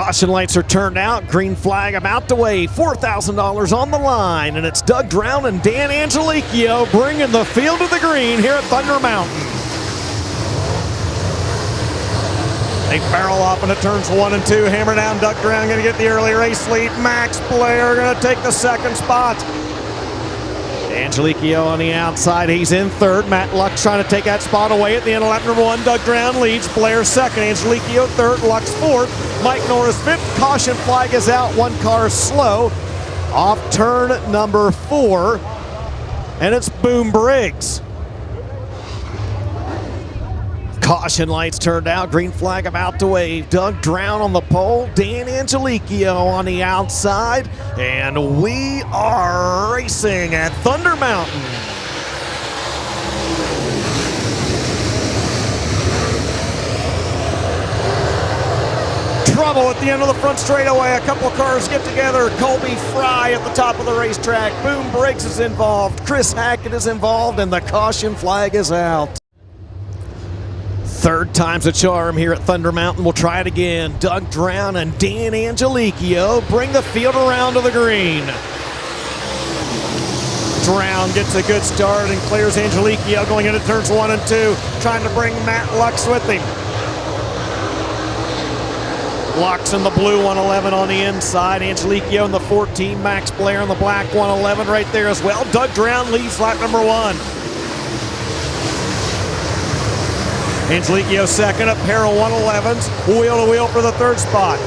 Caution lights are turned out. Green flag about to wave. $4,000 on the line. And it's Doug Drown and Dan Angelicchio bringing the field to the green here at Thunder Mountain. They barrel off into turns 1 and 2. Hammer down. Doug Drown going to get the early race lead. Max Blair going to take the second spot. Angelicchio on the outside. He's in third. Matt Lux trying to take that spot away at the end of lap number 1. Doug Drown leads. Blair second. Angelicchio third. Lux fourth. Mike Norris fifth. Caution flag is out. One car slow off turn number 4. And it's Boom Briggs. Caution lights turned out. Green flag about to wave. Doug Drown on the pole. Dan Angelicchio on the outside. And we are racing at Thunder Mountain. Trouble at the end of the front straightaway. A couple of cars get together. Colby Frye at the top of the racetrack. Boom Briggs is involved. Chris Hackett is involved. And the caution flag is out. Third time's a charm here at Thunder Mountain. We'll try it again. Doug Drown and Dan Angelicchio bring the field around to the green. Drown gets a good start and clears Angelicchio going into turns 1 and 2, trying to bring Matt Lux with him. Lux in the blue 111 on the inside. Angelicchio in the 14. Max Blair in the black 111 right there as well. Doug Drown leads lap number 1. Angelicchio second, a pair of 111s, wheel to wheel for the third spot.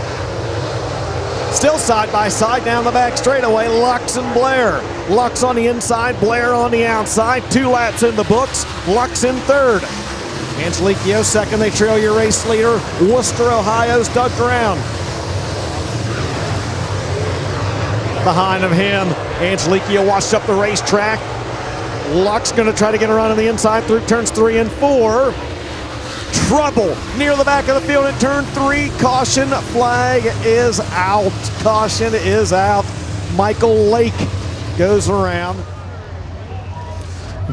Still side by side down the back straightaway, Lux and Blair. Lux on the inside, Blair on the outside. 2 laps in the books, Lux in third. Angelicchio second, they trail your race leader, Worcester, Ohio's Doug Drown. Behind of him, Angelicchio washed up the racetrack. Lux going to try to get around on the inside through turns 3 and 4. Trouble near the back of the field in turn 3. Caution flag is out. Caution is out. Michael Lake goes around.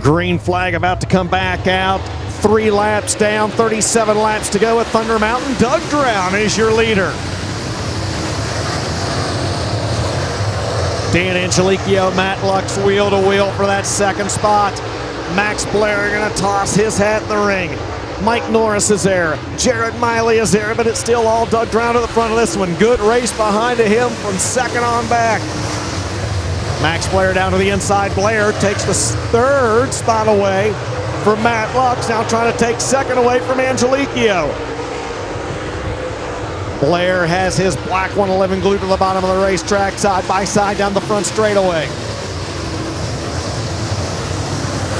Green flag about to come back out. 3 laps down, 37 laps to go at Thunder Mountain. Doug Drown is your leader. Dan Angelicchio, Matt Lux wheel to wheel for that second spot. Max Blair going to toss his hat in the ring. Mike Norris is there. Jared Miley is there, but it's still all Doug Drown at the front of this one. Good race behind him from second on back. Max Blair down to the inside. Blair takes the third spot away from Matt Lux. Now trying to take second away from Angelicchio. Blair has his black 111 glued to the bottom of the racetrack, side by side down the front straightaway.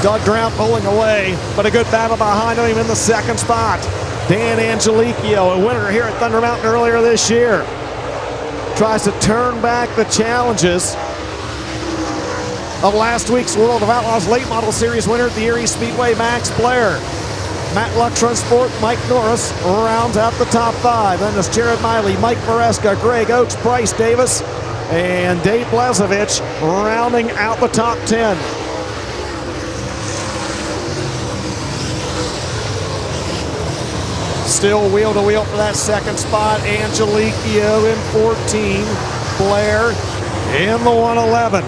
Doug Drown pulling away, but a good battle behind him in the second spot. Dan Angelicchio, a winner here at Thunder Mountain earlier this year, tries to turn back the challenges of last week's World of Outlaws Late Model Series winner at the Erie Speedway, Max Blair. Matt Lux runs fourth. Mike Norris rounds out the top 5. Then there's Jared Miley, Mike Maresca, Greg Oates, Bryce Davis, and Dave Blazavich rounding out the top 10. Still wheel to wheel for that second spot. Angelicchio in 14. Blair in the 111.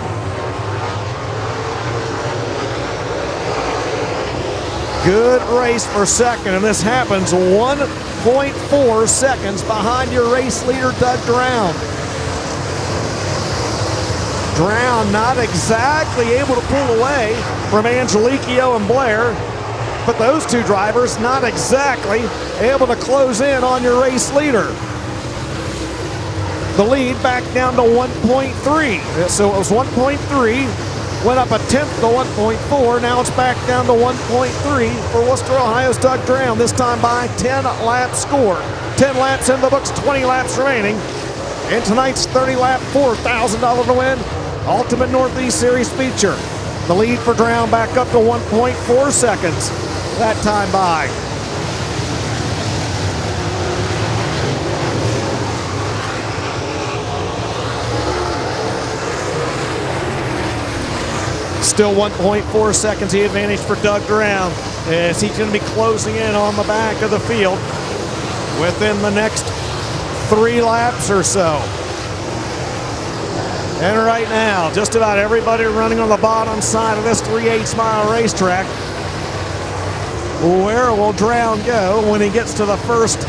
Good race for second, and this happens 1.4 seconds behind your race leader, Doug Drown. Drown not exactly able to pull away from Angelicchio and Blair, but those 2 drivers not exactly able to close in on your race leader. The lead back down to 1.3. So it was 1.3, went up a tenth to 1.4. Now it's back down to 1.3 for Worcester, Ohio's Doug Drown, this time by 10-lap score. 10 laps in the books, 20 laps remaining. In tonight's 30-lap, $4,000 to win Ultimate Northeast Series feature. The lead for Drown back up to 1.4 seconds. That time by. Still 1.4 seconds the advantage for Doug Drown as he's going to be closing in on the back of the field within the next 3 laps or so. And right now, just about everybody running on the bottom side of this 3/8 mile racetrack. Where will Drown go when he gets to the first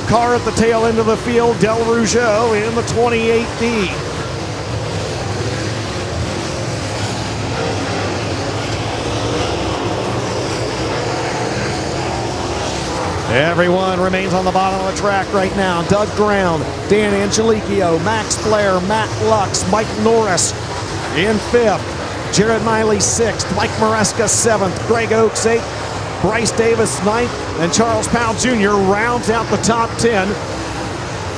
car at the tail end of the field? Del Rougeux in the 28D. Everyone remains on the bottom of the track right now. Doug Drown, Dan Angelicchio, Max Blair, Matt Lux, Mike Norris in 5th. Jared Miley 6th, Mike Maresca 7th, Greg Oakes 8th, Bryce Davis 9th, and Charles Powell Jr. rounds out the top 10.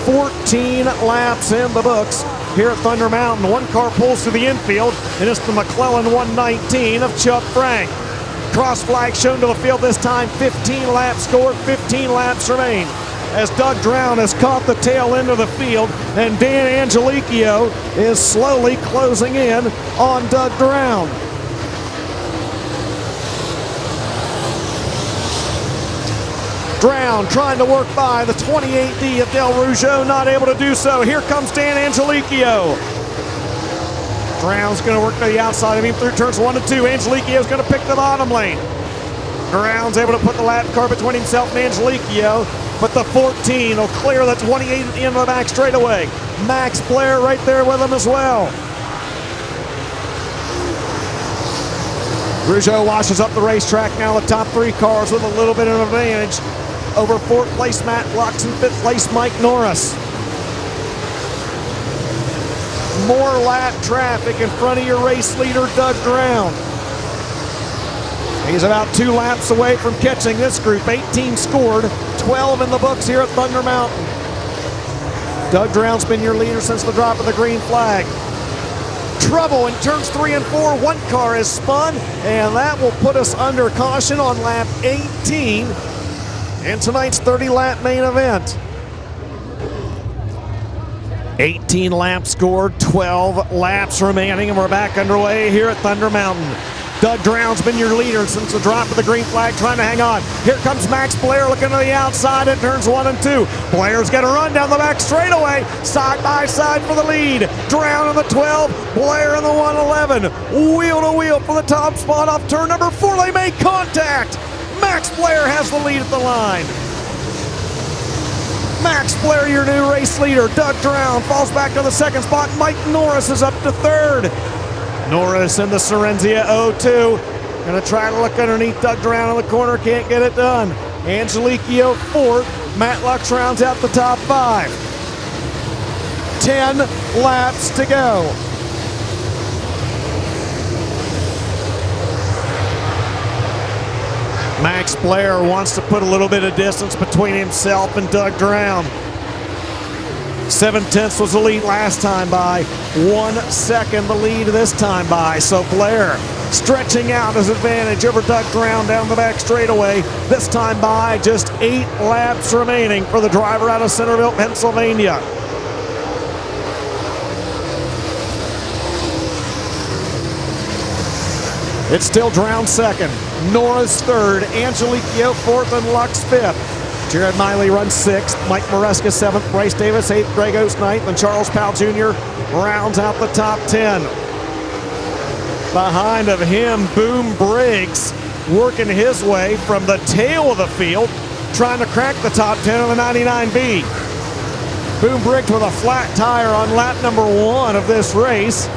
14 laps in the books here at Thunder Mountain. One car pulls to the infield, and it's the McClellan 119 of Chub Frank. Cross flag shown to the field this time. 15 laps scored, 15 laps remain. As Doug Drown has caught the tail end of the field, and Dan Angelicchio is slowly closing in on Doug Drown. Drown trying to work by the 28D of Del Rougeux, not able to do so. Here comes Dan Angelicchio. Drown's going to work to the outside of him through turns 1 and 2. Angelicchio's going to pick the bottom lane. Drown's able to put the lap car between himself and Angelicchio, but the 14 will clear the 28 at the end of the back straightaway. Max Blair right there with him as well. Rougeux washes up the racetrack now. The top 3 cars with a little bit of an advantage over 4th place Matt Lux and 5th place Mike Norris. More lap traffic in front of your race leader, Doug Drown. He's about 2 laps away from catching this group. 18 scored, 12 in the books here at Thunder Mountain. Doug Drown's been your leader since the drop of the green flag. Trouble in turns 3 and 4. One car is spun, and that will put us under caution on lap 18 in tonight's 30-lap main event. 18 laps scored, 12 laps remaining, and we're back underway here at Thunder Mountain. Doug Drown's been your leader since the drop of the green flag, trying to hang on. Here comes Max Blair looking to the outside at turns 1 and 2. Blair's going to run down the back straightaway, side by side for the lead. Drown in the 12, Blair in the 111. Wheel to wheel for the top spot off turn number 4. They make contact. Max Blair has the lead at the line. Max Blair, your new race leader. Doug Drown falls back to the 2nd spot. Mike Norris is up to 3rd. Norris in the Sorenzia 02. Gonna try to look underneath Doug Drown in the corner. Can't get it done. Angelicchio 4th. Matt Lux rounds out the top 5. 10 laps to go. Max Blair wants to put a little bit of distance between himself and Doug Drown. 7/10 was the lead last time by. 1 second the lead this time by. So Blair stretching out his advantage over Doug Drown down the back straightaway. This time by just 8 laps remaining for the driver out of Centerville, Pennsylvania. It's still Drown 2nd, Norris 3rd, Angelicchio 4th, and Lux 5th. Jared Miley runs 6th, Mike Maresca 7th, Bryce Davis 8th, Greg Oakes 9th, and Charles Powell Jr. rounds out the top 10. Behind of him, Boom Briggs working his way from the tail of the field, trying to crack the top 10 of the 99B. Boom Briggs with a flat tire on lap number 1 of this race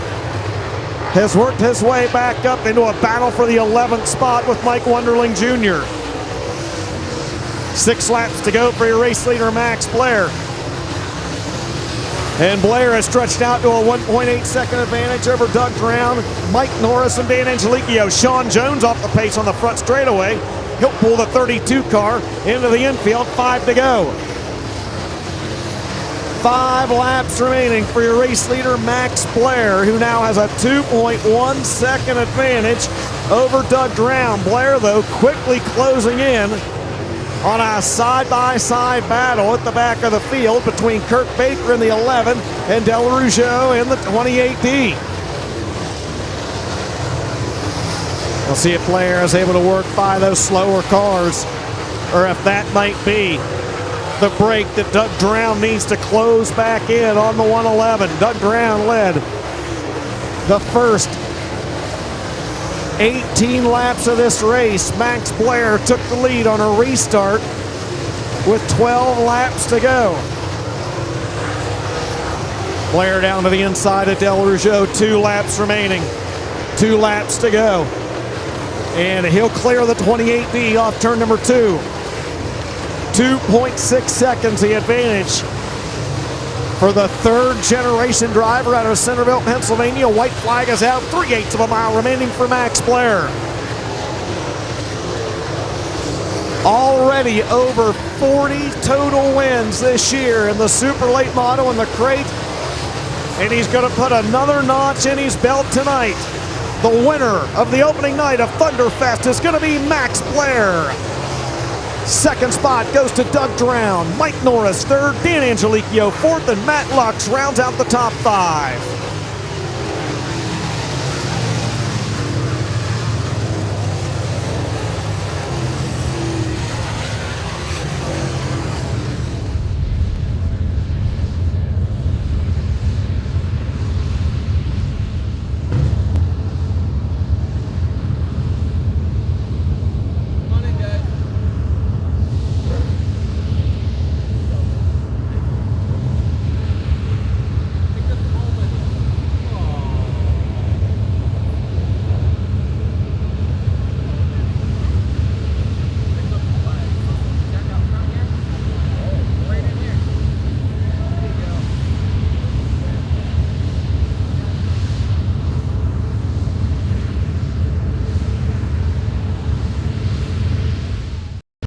has worked his way back up into a battle for the 11th spot with Mike Wonderling Jr. 6 laps to go for your race leader, Max Blair. And Blair has stretched out to a 1.8 second advantage over Doug Drown, Mike Norris, and Dan Angelicchio. Shaun Jones off the pace on the front straightaway. He'll pull the 32 car into the infield. 5 to go. 5 laps remaining for your race leader, Max Blair, who now has a 2.1 second advantage over Doug Drown. Blair, though, quickly closing in on a side-by-side battle at the back of the field between Kirk Baker in the 11 and Del Rougeux in the 28D. We'll see if Blair is able to work by those slower cars, or if that might be the break that Doug Drown needs to close back in on the 111. Doug Drown led the first 18 laps of this race. Max Blair took the lead on a restart with 12 laps to go. Blair down to the inside of Del Rougeux, 2 laps remaining. 2 laps to go. And he'll clear the 28B off turn number 2. 2.6 seconds the advantage for the third generation driver out of Centerville, Pennsylvania. White flag is out, 3/8 of a mile remaining for Max Blair. Already over 40 total wins this year in the Super Late Model and the Crate. And he's going to put another notch in his belt tonight. The winner of the opening night of Thunderfest is going to be Max Blair. Second spot goes to Doug Drown. Mike Norris third, Dan Angelicchio fourth, and Matt Lux rounds out the top 5.